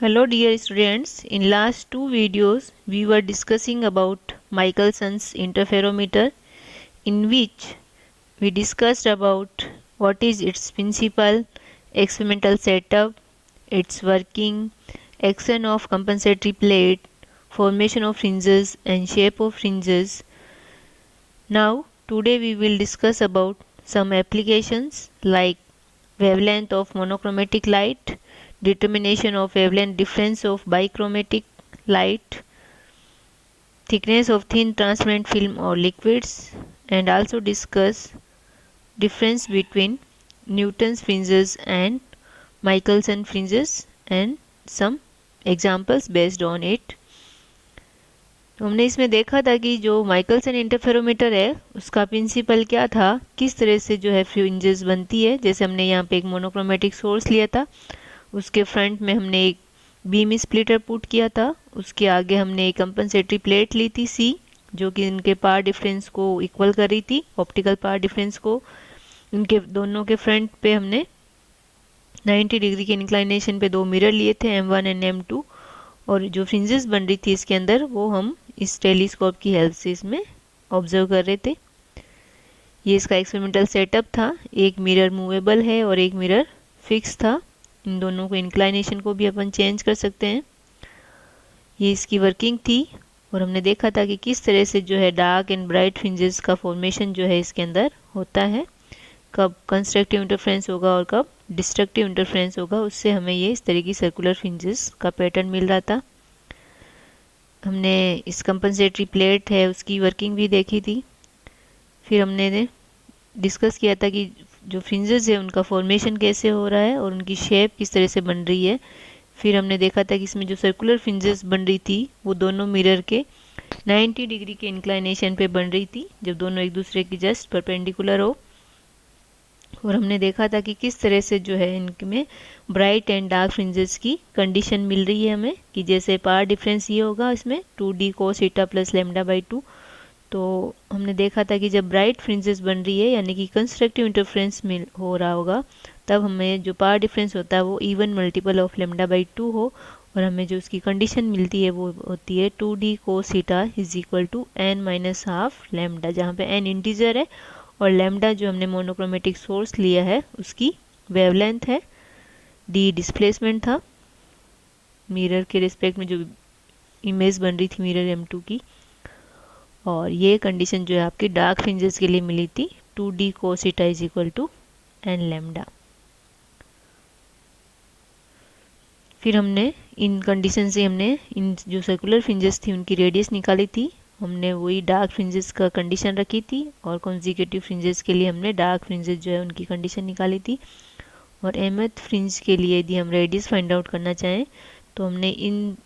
Hello dear students, in last two videos we were discussing about Michelson's interferometer, in which we discussed about what is its principle, experimental setup, its working, action of compensatory plate, formation of fringes and shape of fringes. Now today we will discuss about some applications like wavelength of monochromatic light, determination of wavelength difference of bichromatic light, thickness of thin transparent film or liquids, and also discuss difference between Newton's fringes and Michelson fringes and some examples based on it. तो हमने इसमें देखा था कि जो Michelson interferometer है उसका principal क्या था, किस तरह से जो है फ्रिंजेस बनती है। जैसे हमने यहाँ पे एक मोनोक्रोमेटिक सोर्स लिया था, उसके फ्रंट में हमने एक बीम स्प्लिटर पुट किया था, उसके आगे हमने एक कंपनसेटरी प्लेट ली थी सी, जो कि इनके पावर डिफरेंस को इक्वल कर रही थी, ऑप्टिकल पावर डिफरेंस को। इनके दोनों के फ्रंट पे हमने 90 डिग्री के इंक्लाइनेशन पे दो मिरर लिए थे M1 एंड M2, और जो फ्रिंजेस बन रही थी इसके अंदर वो हम इस टेलीस्कोप की हेल्प से इसमें ऑब्जर्व कर रहे थे। ये इसका एक्सपेरिमेंटल सेटअप था, एक मिरर मूवेबल है और एक मिरर फिक्स था। इन दोनों को इंक्लाइनेशन को भी अपन चेंज कर सकते हैं। ये इसकी वर्किंग थी और हमने देखा था कि किस तरह से जो है डार्क एंड ब्राइट फ्रिंजेस का फॉर्मेशन जो है इसके अंदर होता है, कब कंस्ट्रक्टिव इंटरफ्रेंस होगा और कब डिस्ट्रक्टिव इंटरफ्रेंस होगा, उससे हमें ये इस तरह की सर्कुलर फ्रिंजेस का पैटर्न मिल रहा था। हमने इस कंपनसेटरी प्लेट है उसकी वर्किंग भी देखी थी। फिर हमने डिस्कस किया था कि जो फ्रिंजेस है उनका फॉर्मेशन कैसे हो रहा है और उनकी शेप किस तरह से बन रही है। फिर हमने देखा था कि इसमें जो सर्कुलर फ्रिंजेस बन रही थी वो दोनों मिरर के 90 डिग्री के इंक्लाइनेशन पे बन रही थी, जब दोनों एक दूसरे की जस्ट परपेंडिकुलर हो। और हमने देखा था कि किस तरह से जो है इनमें ब्राइट एंड डार्क फ्रिंजेस की कंडीशन मिल रही है हमें, कि जैसे पावर डिफरेंस ये होगा इसमें 2d cos theta plus lambda by 2। तो हमने देखा था कि जब ब्राइट फ्रिंजेस बन रही है यानी कि कंस्ट्रक्टिव इंटरफ्रेंस मिल हो रहा होगा, तब हमें जो पावर डिफरेंस होता है वो even multiple of lambda by 2 हो, और हमें जो उसकी कंडीशन मिलती है वो होती है 2d cos theta is equal to n minus half lambda, जहाँ पे n इंटीजर है और लैम्डा जो हमने मोनोक्रोमेटिक सोर्स लिया है उसकी वेवलेंथ है, d डिस्प्लेसमेंट था मिरर के रिस्पेक्ट में जो इमेज बन रही थी मिरर M2 की, और ये कंडीशन जो है आपकी डार्क फ्रिंजेस के लिए मिली थी 2d cos theta is equal to n lambda. फिर हमने इन कंडीशन से हमने इन जो सर्कुलर फ्रिंजेस थी उनकी रेडियस निकाली थी, हमने वही डार्क फ्रिंजेस का कंडीशन रखी थी, और कॉन्जिक्यूटिव फ्रिंजेस के लिए हमने डार्क फ्रिंजेस जो है उनकी कंडीशन निकाली थी। और mth फ्रिंज के लिए यदि हम रेडियस फाइंड आउट करना चाहें तो हमने इन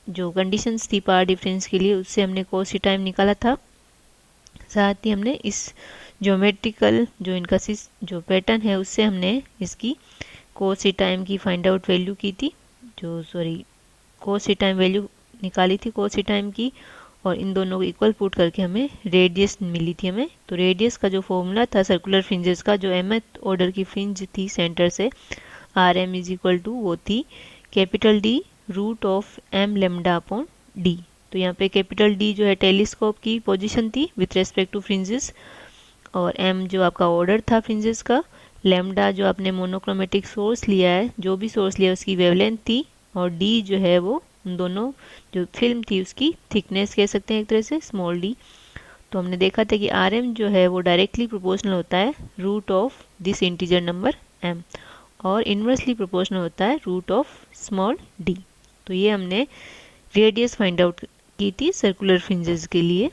जो कंडीशंस थी पावर डिफरेंस के लिए उससे हमने cos थीटा निकाला था। साथ ही हमने इस ज्योमेट्रिकल जो इनका जो पैटर्न है उससे हमने इसकी cos थीटा की फाइंड आउट वैल्यू की थी, जो cos थीटा वैल्यू निकाली थी cos थीटा की, और इन दोनों को इक्वल पुट करके हमें रेडियस मिली थी हमें। तो रेडियस का जो फॉर्मूला था सर्कुलर फ्रिंजेस का, जो mth ऑर्डर की फ्रिंज थी सेंटर से RM इज इक्वल टू वो थी capital D root of m lambda upon D। तो यहाँ पे कैपिटल D जो है टेलीस्कोप की पोजीशन थी विथ रेस्पेक्ट टू फ्रिंजेस, और m जो आपका ऑर्डर था फ्रिंजेस का, लेमडा जो आपने मोनोक्रोमेटिक सोर्स लिया है, जो भी सोर्स लिया उसकी वेवलेंथ थी, और D जो है वो उन दोनों जो फिल्म थी उसकी थिकनेस कह सकते हैं एक तरह से, स्मॉल d। तो हमने देखा था कि RM जो है वो डायरेक्टली प्रोपोर्शनल होता है root of this integer number m, और इन्वर्सली प्रोपोर्शनल होता है रूट ऑफ स्मॉल d। तो ये हमने रेडियस फाइंड आउट की थी सर्कुलर फ्रिंजेस के लिए।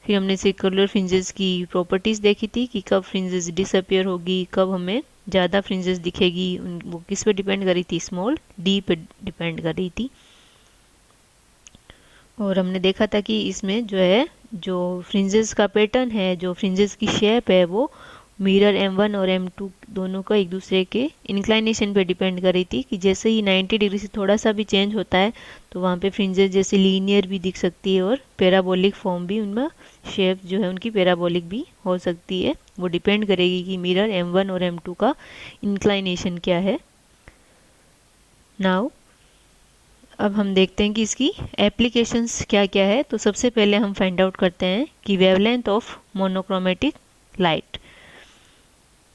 फिर हमने सर्कुलर फ्रिंजेस की प्रॉपर्टीज़ देखी थी कि कब फ्रिंजेस डिसअपियर होगी, कब हमें ज़्यादा फ्रिंजेस दिखेगी, वो किस पे डिपेंड कर रही थी, स्मॉल d पे डिपेंड कर रही थी। और हमने देखा था कि इसमें जो है जो फ्रिंजेस का पैटर्न है, जो फ्रिंजेस की शेप है, वो मिरर M1 और M2 दोनों का एक दूसरे के इंक्लाइनेशन पे डिपेंड कर रही थी, कि जैसे ही 90 डिग्री से थोड़ा सा भी चेंज होता है तो वहाँ पे फ्रिंजेस जैसे लीनियर भी दिख सकती है और पैराबोलिक फॉर्म भी, उनमें शेप जो है उनकी पैराबोलिक भी हो सकती है। वो डिपेंड करेगी कि मिरर M1 और M2 का इंक्लाइनेशन क्या है। नाउ अब हम देखते हैं कि इसकी एप्लीकेशंस क्या क्या है। तो सबसे पहले हम फाइंड आउट करते हैं कि वेवलेंथ ऑफ मोनोक्रोमेटिक लाइट।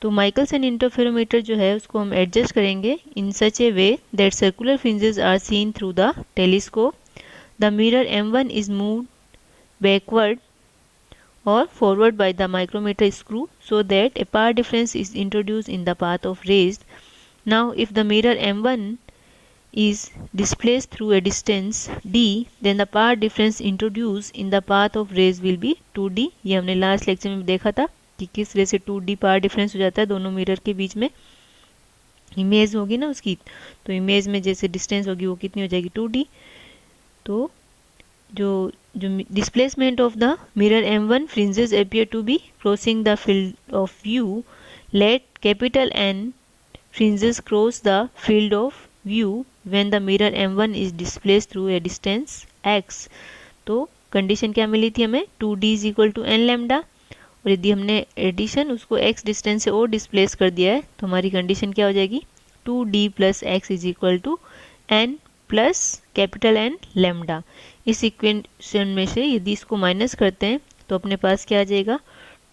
तो माइकलसन इंटरफेरोमीटर जो है उसको हम एडजस्ट करेंगे in such a way that circular fringes are seen through the telescope. The mirror M1 is moved backward or forward by the micrometer screw so that a power difference is introduced in the path of rays. Now if the mirror M1 is displaced through a distance d, then the power difference introduced in the path of rays will be 2d। ये हमने last lecture में देखा था कि किस रे से 2d power difference हो जाता है दोनों मिरर के बीच में। इमेज होगी ना उसकी, तो इमेज में जैसे डिस्टेंस होगी वो कितनी हो जाएगी 2d। तो जो जो displacement of the mirror M1 fringes appear to be crossing the field of view, let capital N fringes cross the field of view when the mirror M1 is displaced through a distance x। तो condition क्या मिली थी हमें 2d is equal to n lambda, और यदि हमने addition उसको x distance से और डिस्प्लेस कर दिया है तो हमारी कंडीशन क्या हो जाएगी 2d plus x is equal to n plus capital N lambda. इस इक्वेशन में से यदि इसको माइनस करते हैं तो अपने पास क्या आ जाएगा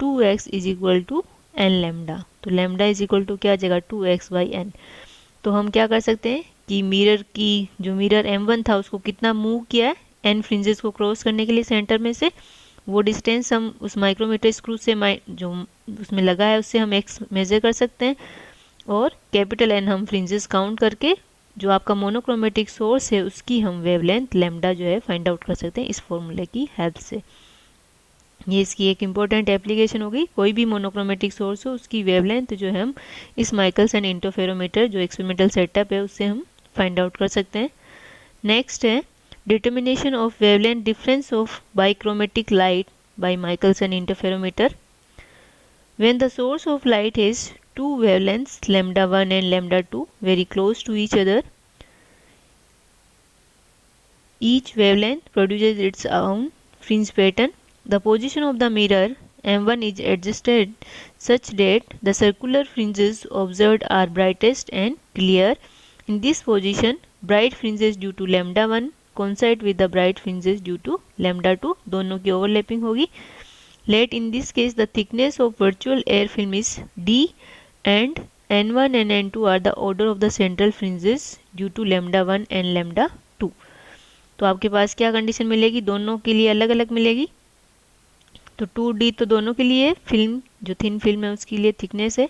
2x is equal to n lambda. तो लैम्डा इज इक्वल टू क्या आ जाएगा 2x बाई n। तो हम क्या कर सकते हैं कि मिरर की जो मिरर M1 था उसको कितना मूव किया है n फ्रिंजेस को क्रॉस करने के लिए सेंटर में से, वो डिस्टेंस हम उस माइक्रोमीटर स्क्रू से जो उसमें लगा है उससे हम x मेजर कर सकते हैं, और कैपिटल N हम फ्रिंजेस काउंट करके जो आपका मोनोक्रोमेटिक सोर्स है उसकी हम वेवलेंथ लैम्डा जो है फाइंड आउट कर सकते हैं इस फॉर्मूले की हेल्प से। ये इसकी एक इम्पॉर्टेंट एप्लीकेशन होगी। कोई भी मोनोक्रोमेटिक सोर्स हो उसकी वेवलेंथ जो है हम इस माइकलसन इंटरफेरोमीटर जो एक्सपेरिमेंटल सेटअप है उससे हम फाइंड आउट कर सकते हैं। नेक्स्ट है determination of wavelength difference of bichromatic light by Michelson interferometer. When the source of light is two wavelengths lambda 1 and lambda 2 very close to each other, each wavelength produces its own fringe pattern. The position of the mirror M1 is adjusted such that the circular fringes observed are brightest and clear. In this position, bright fringes due to lambda 1 coincide with the bright fringes due to lambda 2, दोनों की overlapping होगी। Let in this case the thickness of virtual air film is d and n1 and n2 are the order of the central fringes due to lambda 1 and lambda 2। तो आपके पास क्या condition मिलेगी, दोनों के लिए अलग अलग मिलेगी। तो 2d तो दोनों के लिए फिल्म जो थिन फिल्म है उसके लिए थिकनेस है,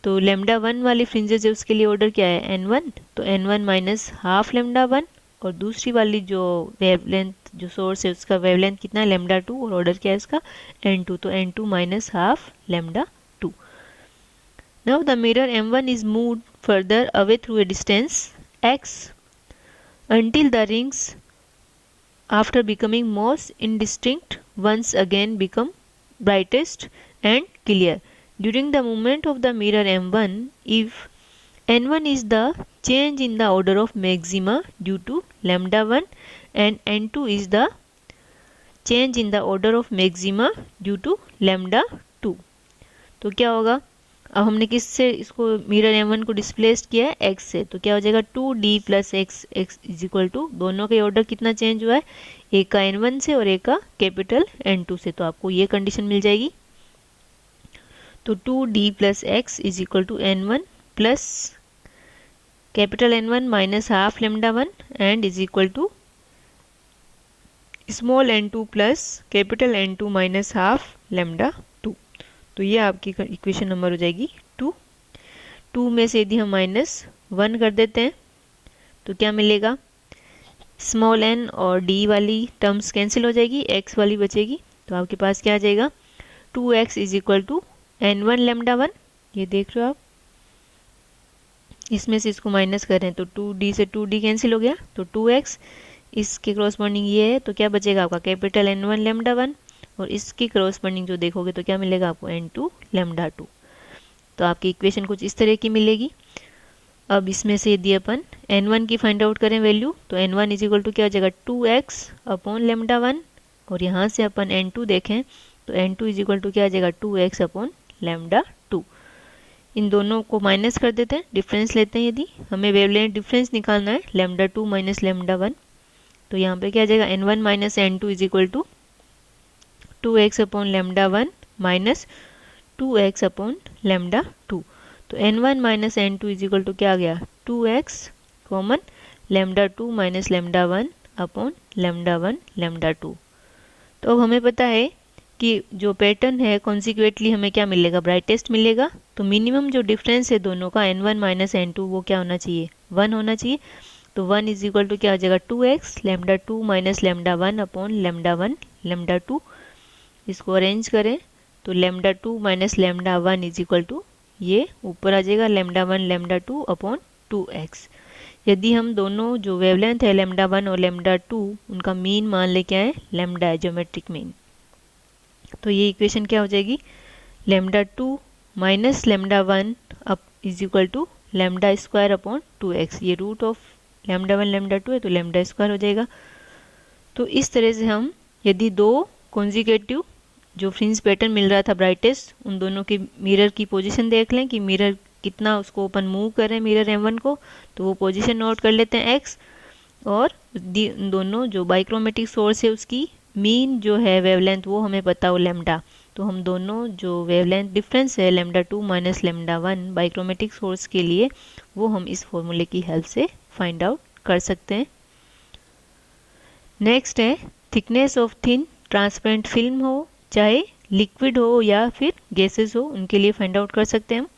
तो lambda 1 वाली फ्रिंजेस है उसके लिए ऑर्डर क्या है n1, तो n1 माइनस हाफ lambda 1, और दूसरी वाली जो वेवलेंथ जो सोर्स है उसका वेवलेंथ कितना है lambda 2, और ऑर्डर क्या है इसका n2, तो n2 minus half lambda 2। Now the mirror M1 is moved further away through a distance x until the rings after becoming most indistinct once again become brightest and clear. During the movement of the mirror M1, if n1 is the change in the order of maxima due to lambda 1 and n2 is the change in the order of maxima due to lambda 2, तो क्या होगा, अब हमने किससे इसको mirror M1 को displace किया है x से, तो क्या हो जाएगा 2d plus x x is equal to दोनों का ऑर्डर कितना चेंज हुआ है, एक का n1 से और एक का कैपिटल n2 से, तो आपको ये कंडीशन मिल जाएगी। तो 2d plus x is equal to n1 plus capital N1 minus half lambda 1 and is equal to small n2 plus capital N2 minus half lambda 2। तो ये आपकी इक्वेशन नंबर हो जाएगी 2। 2 में से यदि हम माइनस 1 कर देते हैं तो क्या मिलेगा, स्मॉल n और d वाली टर्म्स कैंसिल हो जाएगी, x वाली बचेगी, तो आपके पास क्या आ जाएगा 2x is equal to n1 lambda 1, ये देख रहे हो आप, इसमें से इसको माइनस करें तो 2d से 2d कैंसिल हो गया, तो 2x इसके क्रॉसपोंडिंग ये है, तो क्या बचेगा आपका कैपिटल n1 lambda 1, और इसकी क्रॉसपोंडिंग जो देखोगे तो क्या मिलेगा आपको n2 lambda 2। तो आपकी इक्वेशन कुछ इस तरह की मिलेगी। अब इसमें से यदि अपन n1 की फाइंड आउट करें वैल्यू, तो n1 इज इक्वल टू क्या हो जाएगा 2x अपॉन lambda 1, और यहाँ से अपन n2 देखें तो n2 इज इक्वल टू क्या आ जाएगा 2x अपॉन lambda 2। इन दोनों को माइनस कर देते हैं, डिफरेंस लेते हैं। यदि हमें वेवलेंथ डिफरेंस निकालना है λ2 माइनस λ1, तो यहाँ पे क्या आ जाएगा n1 minus n2 is equal to 2x upon λ1 minus 2x upon λ2। तो n1 minus n2 is equal to क्या आ गया 2x कॉमन λ2 माइनस λ1 अपॉन λ1 λ2। तो अब हमें पता है कि जो पैटर्न है कॉन्सिक्वेंटली हमें क्या मिलेगा, ब्राइटेस्ट मिलेगा। तो मिनिमम जो डिफरेंस है दोनों का n1 माइनस n2 वो क्या होना चाहिए 1 होना चाहिए। तो 1 इज इक्वल टू क्या हो जाएगा 2x λ2 माइनस λ1 अपॉन λ1 λ2। इसको अरेंज करें तो λ2 माइनस λ1 इज इक्वल टू ये ऊपर आ जाएगा λ1 λ2 अपॉन 2x। यदि हम दोनों जो वेवलेंथ है λ1 और λ2 उनका मीन मान ले क्या है लैम्डा है, ज्योमेट्रिक मीन। तो ये इक्वेशन क्या हो जाएगी λ2 minus λ1 up is equal to lambda square upon 2x। ये रूट ऑफ λ1 λ2 है तो लैम्डा स्क्वायर हो जाएगा। तो इस तरह से हम यदि दो कॉन्जिक्यूटिव जो फ्रिंज पैटर्न मिल रहा था ब्राइटेस्ट, उन दोनों के मिरर की पोजीशन देख लें कि मिरर कितना उसको ओपन मूव कर रहे हैं मिरर m1 को, तो वो पोजीशन नोट कर लेते हैं x। और दोनों जो बाइक्रोमेटिक सोर्स है उसकी मीन जो है वेवलेंथ वो हमें पता हो लैम्डा। तो हम दोनों जो वेवलेंथ डिफरेंस है λ2 माइनस λ1 बाइक्रोमेटिक सोर्स के लिए वो हम इस फॉर्मूले की हेल्प से फाइंड आउट कर सकते हैं। नेक्स्ट है thickness of thin transparent film हो, चाहे लिक्विड हो या फिर गैसेस हो, उनके लिए फाइंड आउट कर सकते हैं हम।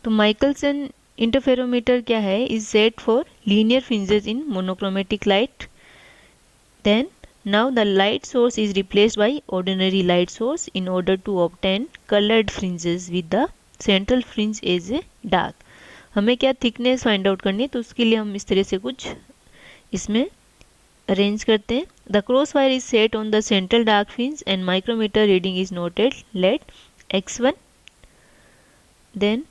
तो माइकलसन इंटरफेरोमीटर क्या है, is set for linear fringes in monochromatic light. Then now the light source is replaced by ordinary light source in order to obtain colored fringes with the central fringe as a dark। हमें क्या thickness find out करनी है, तो उसके लिए हम इस तरह से कुछ इसमें अरेंज करते हैं। The cross wire is set on the central dark fringe and micrometer reading is noted let x1। Then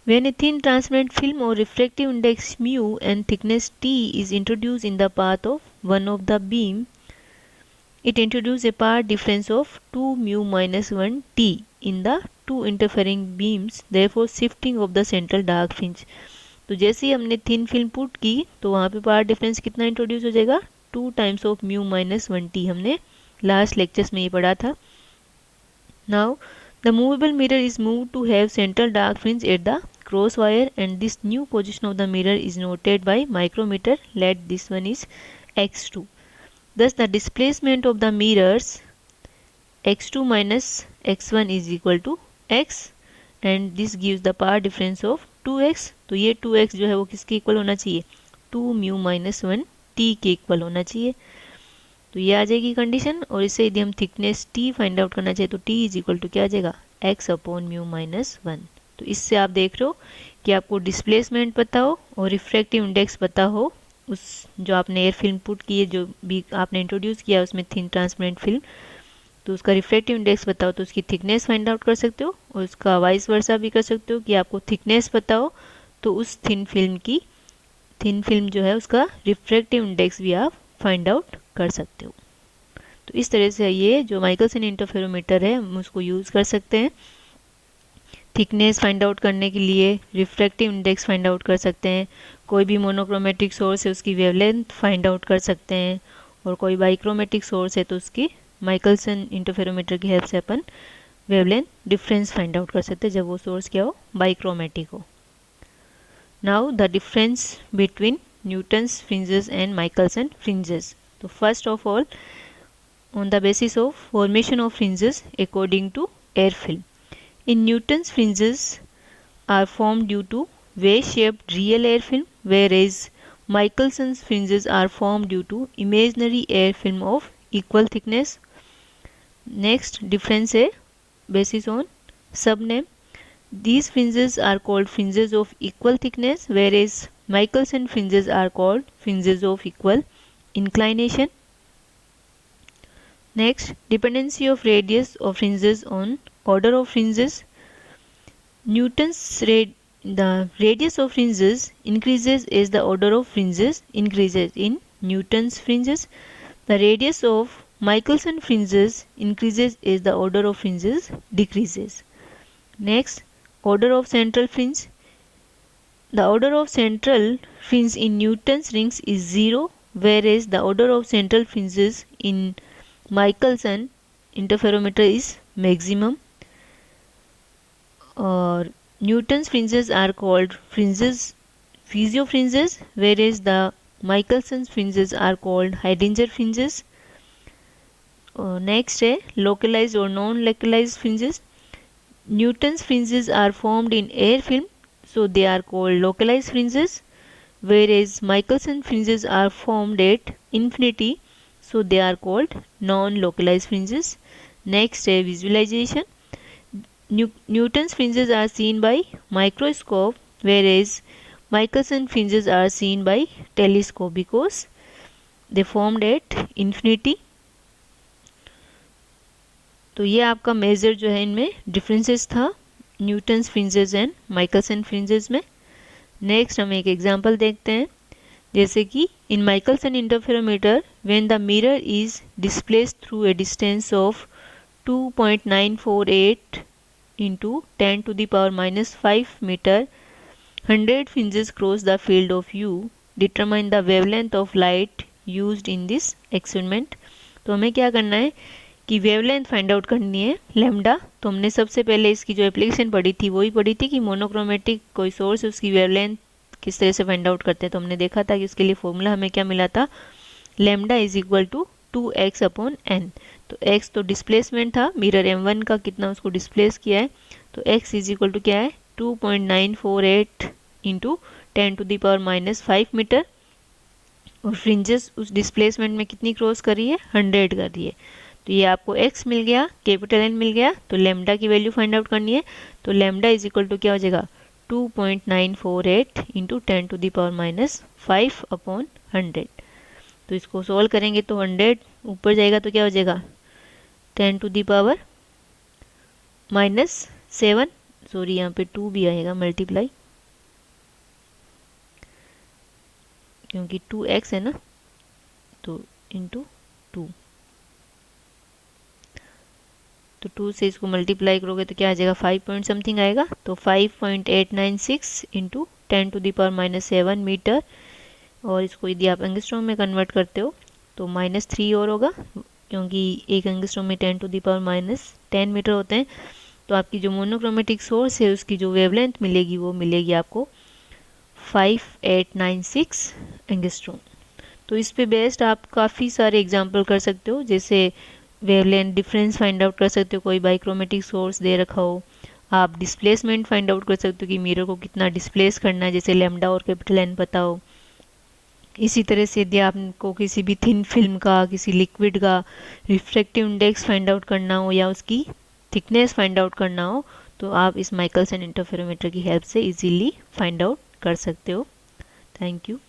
when a thin transparent film or refractive index mu and thickness t is introduced in the path of one of the beam, it introduces a path difference of 2 mu minus 1 t in the two interfering beams, therefore shifting of the central dark fringe। तो जैसे ही हमने thin film put की तो वहाँ पे path difference कितना introduce हो जाएगा 2 times of mu minus 1 T. हमने लास्ट लेक्चर्स में ये पढ़ा था। Now the movable mirror is move to have central dark fringe at the cross wire and this new position of the mirror is noted by micrometer, let this one is x2। Thus the displacement of the mirrors x2 minus x1 is equal to x and this gives the path difference of 2x। तो ये 2x जो है वो किसके equal होना चाहिए 2 mu minus 1 t के equal होना चाहिए। तो ये आ जाएगी कंडीशन। और इससे यदि हम थिकनेस t फाइंड आउट करना चाहिए तो t इज इक्वल टू क्या आ जाएगा x अपॉन म्यू माइनस 1। तो इससे आप देख रहे हो कि आपको डिस्प्लेसमेंट पता हो और रिफ्रैक्टिव इंडेक्स पता हो उस जो आपने एयर फिल्म पुट की है, जो भी आपने इंट्रोड्यूस किया उसमें थिन ट्रांसपेरेंट फिल्म, तो उसका रिफ्रैक्टिव इंडेक्स बताओ तो उसकी थिकनेस फाइंड आउट कर सकते हो। और उसका वाइस वर्सा भी कर सकते हो कि आपको थिकनेस पता हो तो उस थिन फिल्म जो है उसका रिफ्रैक्टिव इंडेक्स भी आप फाइंड आउट कर सकते हो। तो इस तरह से ये जो माइकलसन इंटरफेरोमीटर है हम उसको यूज़ कर सकते हैं। थिकनेस फाइंड आउट करने के लिए रिफ्रैक्टिव इंडेक्स फाइंड आउट कर सकते हैं, कोई भी मोनोक्रोमेटिक सोर्स है उसकी वेवलेंथ फाइंड आउट कर सकते हैं, और कोई बाइक्रोमेटिक सोर्स है तो उसकी माइकलसन इंटरफेरोमीटर की हेल्प से अपन वेवलेंथ डिफरेंस फाइंड आउट कर सकते हैं जब वो सोर्स क्या हो बाइक्रोमेटिक हो। Now the difference between Newton's fringes and Michelson fringes. तो first of all on the basis of formation of fringes according to air film. In Newton's fringes are formed due to wedge-shaped real air film, whereas Michelson's fringes are formed due to imaginary air film of equal thickness. Next difference है basis on subname. These fringes are called fringes of equal thickness, whereas Michelson fringes are called fringes of equal inclination. Next, dependency of radius of fringes on order of fringes. The radius of fringes increases as the order of fringes increases in Newton's fringes. The radius of Michelson fringes increases as the order of fringes decreases. Next, order of central fringe. The order of central fringe in Newton's rings is 0, whereas the order of central fringes in Michelson interferometer is maximum. Newton's fringes are called physiofringes, whereas the Michelson's fringes are called Heidinger fringes. Next है localized or non-localized fringes. Newton's fringes are formed in air film, so they are called localized fringes, whereas Michelson fringes are formed at infinity, so they are called non-localized fringes. Next है visualization. Newton's fringes are seen by microscope, whereas Michelson fringes are seen by telescope because they formed at infinity. तो ये आपका major जो है इनमें differences था Newton's fringes and Michelson fringes में. Next हम एक एग्जांपल देखते हैं. जैसे कि in Michelson interferometer when the mirror is displaced through a distance of 2.948 into 10 to the power minus 5 meter, 100 fringes cross the field of view. Determine the wavelength of light used in this experiment. तो हमें क्या करना है कि wavelength find out करनी है lambda. तो हमने सबसे पहले इसकी जो एप्लीकेशन पढ़ी थी वही पढ़ी थी कि मोनोक्रोमेटिक कोई सोर्स है उसकी वेवलेंथ किस तरह से फाइंड आउट करते हैं. तो हमने देखा था कि उसके लिए फॉर्मूला हमें क्या मिला था, lambda is equal to 2x upon n. तो x तो डिस्प्लेसमेंट था, मिरर m1 का कितना उसको डिस्प्लेस किया है, तो x इज इक्वल टू क्या है 2.948 into 10 to the power minus 5 metre. और फ्रिंजेस उस डिस्प्लेसमेंट में कितनी क्रॉस कर रही है, 100 कर रही है. तो ये आपको x मिल गया, कैपिटल N मिल गया. तो लैम्डा की वैल्यू फाइंड आउट करनी है. तो लैम्डा इज इक्वल टू क्या हो जाएगा 2.948 into 10 to the power minus 5 upon 100. तो इसको सॉल्व करेंगे तो 100 ऊपर जाएगा तो क्या हो जाएगा 10 to the power minus 7, sorry यहाँ पे 2 भी आएगा मल्टीप्लाई क्योंकि 2x है ना, तो इंटू 2. तो 2 से इसको मल्टीप्लाई करोगे तो क्या आ जाएगा 5 पॉइंट समथिंग आएगा. तो 5.896 into 10 to the power minus 7 metre. और इसको यदि आप एंगस्ट्रॉम में कन्वर्ट करते हो तो -3 और होगा क्योंकि एक एंगस्ट्रॉम में 10 to the power minus 10 metre होते हैं. तो आपकी जो मोनोक्रोमेटिक सोर्स है उसकी जो वेवलेंथ मिलेगी वो मिलेगी आपको 5896 एंगस्ट्रॉम. तो इस पे बेस्ड आप काफ़ी सारे एग्जांपल कर सकते हो, जैसे वेवलेंथ डिफरेंस फाइंड आउट कर सकते हो, कोई बाइक्रोमेटिक सोर्स दे रखा हो. आप डिस्प्लेसमेंट फाइंड आउट कर सकते हो कि मिरर को कितना डिस्प्लेस करना है, जैसे लैम्डा और कैपिटल एन पता हो. इसी तरह से यदि आपको किसी भी थिन फिल्म का, किसी लिक्विड का रिफ्रैक्टिव इंडेक्स फाइंड आउट करना हो या उसकी थिकनेस फाइंड आउट करना हो तो आप इस माइकलसन इंटरफेरोमीटर की हेल्प से इजीली फाइंड आउट कर सकते हो. Thank you.